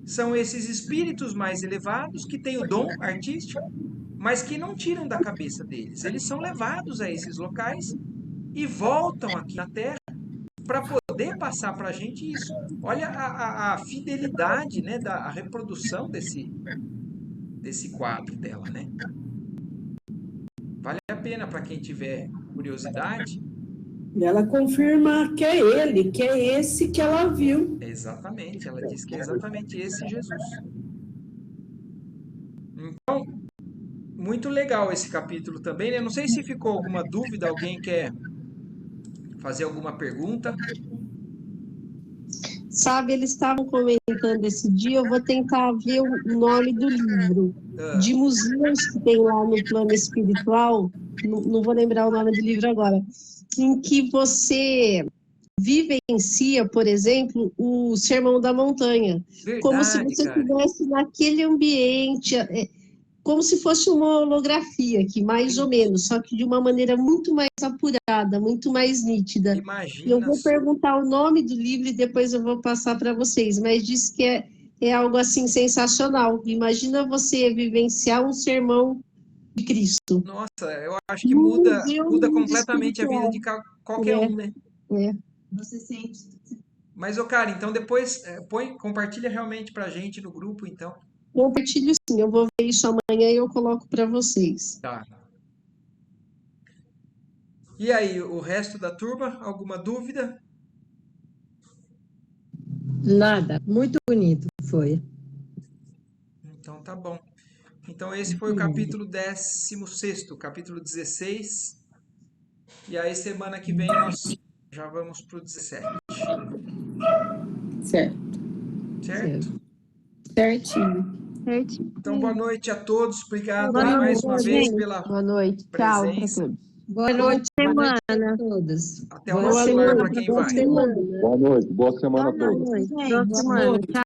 São esses espíritos mais elevados que têm o dom artístico, mas que não tiram da cabeça deles. Eles são levados a esses locais e voltam aqui na Terra para poder passar para a gente isso. Olha a fidelidade, né, da reprodução desse quadro dela, né? Vale a pena para quem tiver curiosidade E ela confirma que é ele, que é esse que ela viu. Exatamente, ela diz que é exatamente esse Jesus. Então, muito legal esse capítulo também, né? Não sei se ficou alguma dúvida, alguém quer fazer alguma pergunta? Sabe, eles estavam comentando esse dia, eu vou tentar ver o nome do livro, Ah, de museus que tem lá no plano espiritual, não vou lembrar o nome do livro agora, em que você vivencia, por exemplo, o Sermão da Montanha, como se verdade, você cara. estivesse naquele ambiente, como se fosse uma holografia aqui, mais ou menos, só que de uma maneira muito mais apurada, muito mais nítida. E eu Imagina vou só. perguntar o nome do livro e depois eu vou passar para vocês, mas diz que é algo assim sensacional. Imagina você vivenciar um sermão de Cristo. Nossa, eu acho que No muda, museu, no muda mundo completamente a vida de espiritual. qualquer um, né? É. Mas, ô, cara, então depois compartilha realmente pra gente no grupo, então. Compartilho sim, eu vou ver isso amanhã e eu coloco para vocês. Tá. E aí, o resto da turma, alguma dúvida? Nada, muito bonito foi. Então tá bom. Então esse foi o Muito lindo. capítulo 16º, capítulo 16. E aí semana que vem nós já vamos pro 17, Certo. certo? Certinho. Então boa noite a todos. Obrigado Boa aí noite, mais uma vez gente. pela Boa noite. Tchau para presença. todos. Boa Boa noite, boa semana. noite a todos. Até o Boa nosso lar semana. para quem Boa vai. semana. Boa noite, boa semana a Boa todos. noite. Boa semana. Tchau.